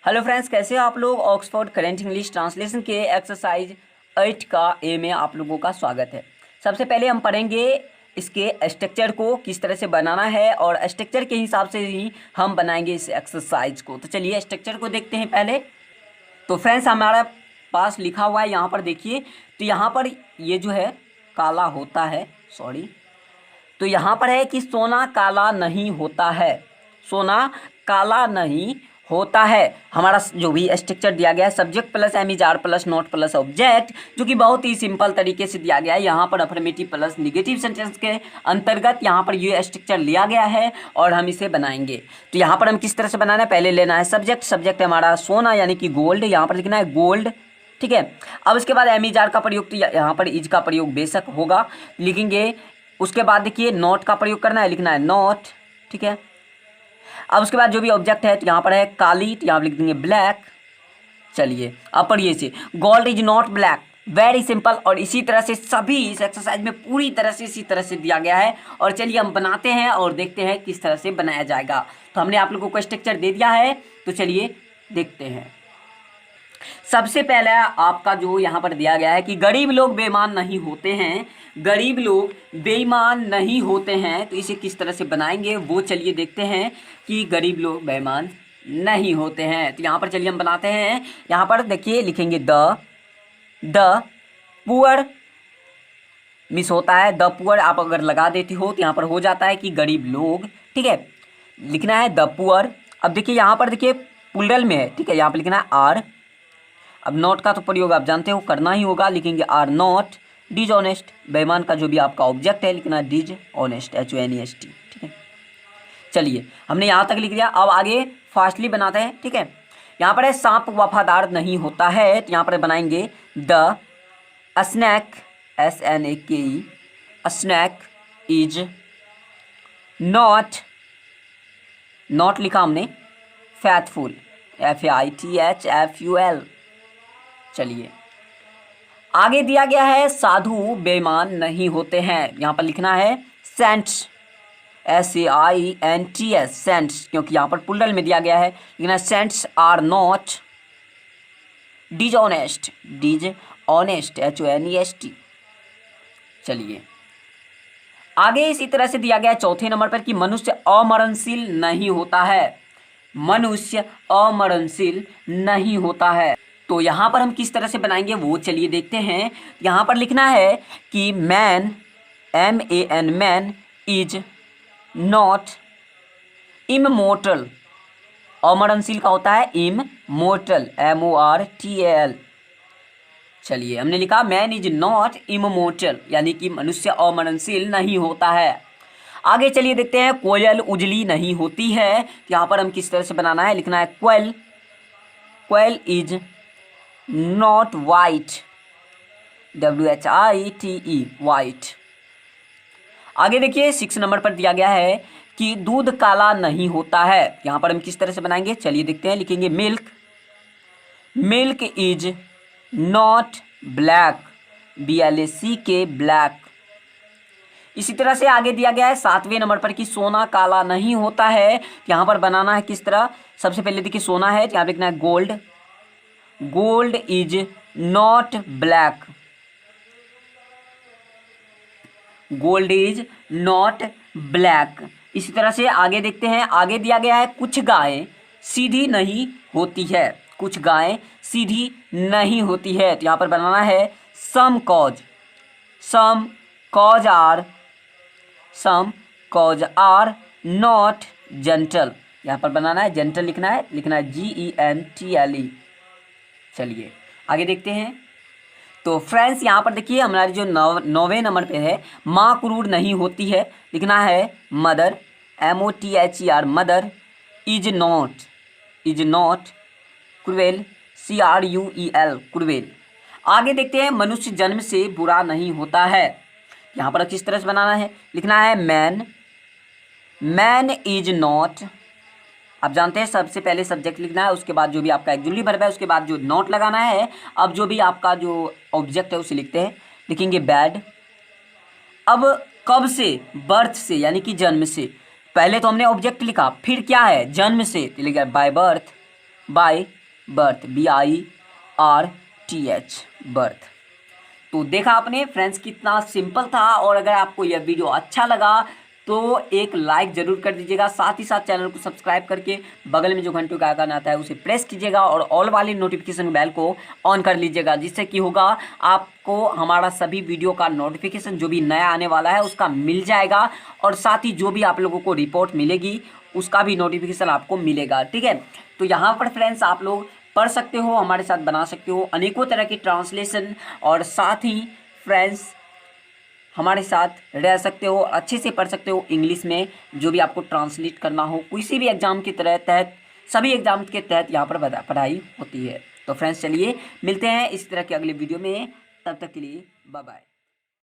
Hello friends, कैसे हो आप लोग। ऑक्सफोर्ड करेंट इंग्लिश ट्रांसलेशन के एक्सरसाइज 8 का ए में आप लोगों का स्वागत है। सबसे पहले हम पढ़ेंगे इसके स्ट्रक्चर को किस तरह से बनाना है और स्ट्रक्चर के हिसाब से ही हम बनाएंगे इस एक्सरसाइज को। तो चलिए स्ट्रक्चर को देखते हैं पहले। तो फ्रेंड्स हमारा पास लिखा हुआ है, यहाँ पर देखिए। तो यहाँ पर ये जो है काला होता है, तो यहाँ पर है कि सोना काला नहीं होता है। सोना काला नहीं होता है। हमारा जो भी स्ट्रक्चर दिया गया है subject plus am is are plus not plus object, जो कि बहुत ही सिंपल तरीके से दिया गया है। यहाँ पर अफर्मेटिव प्लस निगेटिव सेंटेंस के अंतर्गत यहाँ पर ये स्ट्रक्चर लिया गया है और हम इसे बनाएंगे। तो यहाँ पर हम किस तरह से बनाना है, पहले लेना है सब्जेक्ट हमारा सोना यानी कि गोल्ड, यहाँ पर लिखना है गोल्ड, ठीक है। अब उसके बाद एमिजार का प्रयोग, तो यहाँ पर इज का प्रयोग बेशक होगा, लिखेंगे। उसके बाद देखिए नॉट का प्रयोग करना है, लिखना है नॉट, ठीक है। अब उसके बाद जो भी ऑब्जेक्ट है, तो यहाँ पर है काली, तो यहाँ पर लिख देंगे ब्लैक। चलिए अब पढ़िए इसे, gold is not black, very simple. और इसी तरह से सभी इस एक्सरसाइज में पूरी तरह से इसी तरह से दिया गया है। और चलिए हम बनाते हैं और देखते हैं किस तरह से बनाया जाएगा। तो हमने आप लोगों को स्ट्रक्चर दे दिया है, तो चलिए देखते हैं। सबसे पहले आपका जो यहाँ पर दिया गया है कि गरीब लोग बेईमान नहीं होते हैं, गरीब लोग बेईमान नहीं होते हैं। तो इसे किस तरह से बनाएंगे वो चलिए देखते हैं कि गरीब लोग बेईमान नहीं होते हैं। तो यहाँ पर चलिए हम बनाते हैं। यहाँ पर देखिए लिखेंगे द पुअर मिस होता है, द पुअर आप अगर लगा देती हो तो यहाँ पर हो जाता है कि गरीब लोग, ठीक है। लिखना है द पुअर। अब देखिए यहाँ पर देखिए प्लूरल में है, ठीक है। यहाँ पर लिखना है आर। अब नॉट का तो प्रयोग आप जानते हो करना ही होगा, लिखेंगे आर नॉट डिसऑनेस्ट। बेईमान का जो भी आपका ऑब्जेक्ट है लिखना है डिसऑनेस्ट, HONEST, ठीक है। चलिए हमने यहाँ तक लिख दिया। अब आगे फास्टली बनाते हैं, ठीक है। यहाँ पर है सांप वफादार नहीं होता है, तो यहाँ पर बनाएंगे the snake, SNAKE, snake is not लिखा हमने फैथफुल, FAITHFUL। चलिए आगे दिया गया है साधु बेईमान नहीं होते हैं, यहाँ पर लिखना है सेंट्स, SAINTS, सेंट्स, क्योंकि यहाँ पर प्लूरल में दिया गया है, लिखना है saints are not dishonest, HONEST। चलिए आगे इसी तरह से दिया गया है चौथे नंबर पर कि मनुष्य अमरणशील नहीं होता है, मनुष्य अमरणशील नहीं होता है। तो यहाँ पर हम किस तरह से बनाएंगे वो चलिए देखते हैं। यहाँ पर लिखना है कि man, MAN, man is not immortal. अमरणशील का होता है इममोर्टल, MORTAL। चलिए हमने लिखा मैन इज नॉट इममोर्टल, यानी कि मनुष्य अमरणशील नहीं होता है। आगे चलिए देखते हैं कोयल उजली नहीं होती है। यहाँ पर हम किस तरह से बनाना है, लिखना है quail is not white, WHITE, white. आगे देखिए 6 नंबर पर दिया गया है कि दूध काला नहीं होता है। यहाँ पर हम किस तरह से बनाएंगे चलिए देखते हैं, लिखेंगे milk is not black, BLACK, black. इसी तरह से आगे दिया गया है 7वें नंबर पर कि सोना काला नहीं होता है। यहाँ पर बनाना है किस तरह, सबसे पहले देखिए सोना है, यहाँ पे लिखना है gold is not black, gold is not black. इसी तरह से आगे देखते हैं। आगे दिया गया है कुछ गायें सीधी नहीं होती है, कुछ गायें सीधी नहीं होती है। तो यहाँ पर बनाना है some cows are not gentle. यहाँ पर बनाना है जेंटल, लिखना है GENTLE। चलिए आगे देखते हैं। तो फ्रेंड्स यहाँ पर देखिए हमारी जो 9वें नंबर पे है माँ क्रूर नहीं होती है, लिखना है mother, MOTHER, mother is not cruel, CRUEL, cruel. आगे देखते हैं मनुष्य जन्म से बुरा नहीं होता है। यहाँ पर किस तरह से बनाना है, लिखना है मैन इज नॉट। आप जानते हैं सबसे पहले सब्जेक्ट लिखना है, उसके बाद जो भी आपका एक्जुअली वर्ब है, उसके बाद जो नॉट लगाना है। अब जो भी आपका जो ऑब्जेक्ट है उसे लिखते हैं, लिखेंगे बैड। अब कब से, बर्थ से यानी कि जन्म से। पहले तो हमने ऑब्जेक्ट लिखा, फिर क्या है जन्म से, लिखा by birth, by birth, BIRTH, birth. तो देखा आपने फ्रेंड्स कितना सिंपल था। और अगर आपको यह वीडियो अच्छा लगा तो एक लाइक जरूर कर दीजिएगा, साथ ही साथ चैनल को सब्सक्राइब करके बगल में जो घंटे का आइकन आता है उसे प्रेस कीजिएगा और ऑल वाली नोटिफिकेशन बेल को ऑन कर लीजिएगा, जिससे कि होगा आपको हमारा सभी वीडियो का नोटिफिकेशन जो भी नया आने वाला है उसका मिल जाएगा। और साथ ही जो भी आप लोगों को रिपोर्ट मिलेगी उसका भी नोटिफिकेशन आपको मिलेगा, ठीक है। तो यहाँ पर फ्रेंड्स आप लोग पढ़ सकते हो, हमारे साथ बना सकते हो अनेकों तरह की ट्रांसलेशन, और साथ ही फ्रेंड्स हमारे साथ रह सकते हो, अच्छे से पढ़ सकते हो इंग्लिश में जो भी आपको ट्रांसलेट करना हो किसी भी एग्जाम के तहत, सभी एग्जाम के तहत यहाँ पर पढ़ाई होती है। तो फ्रेंड्स चलिए मिलते हैं इस तरह के अगले वीडियो में, तब तक के लिए बाय बाय।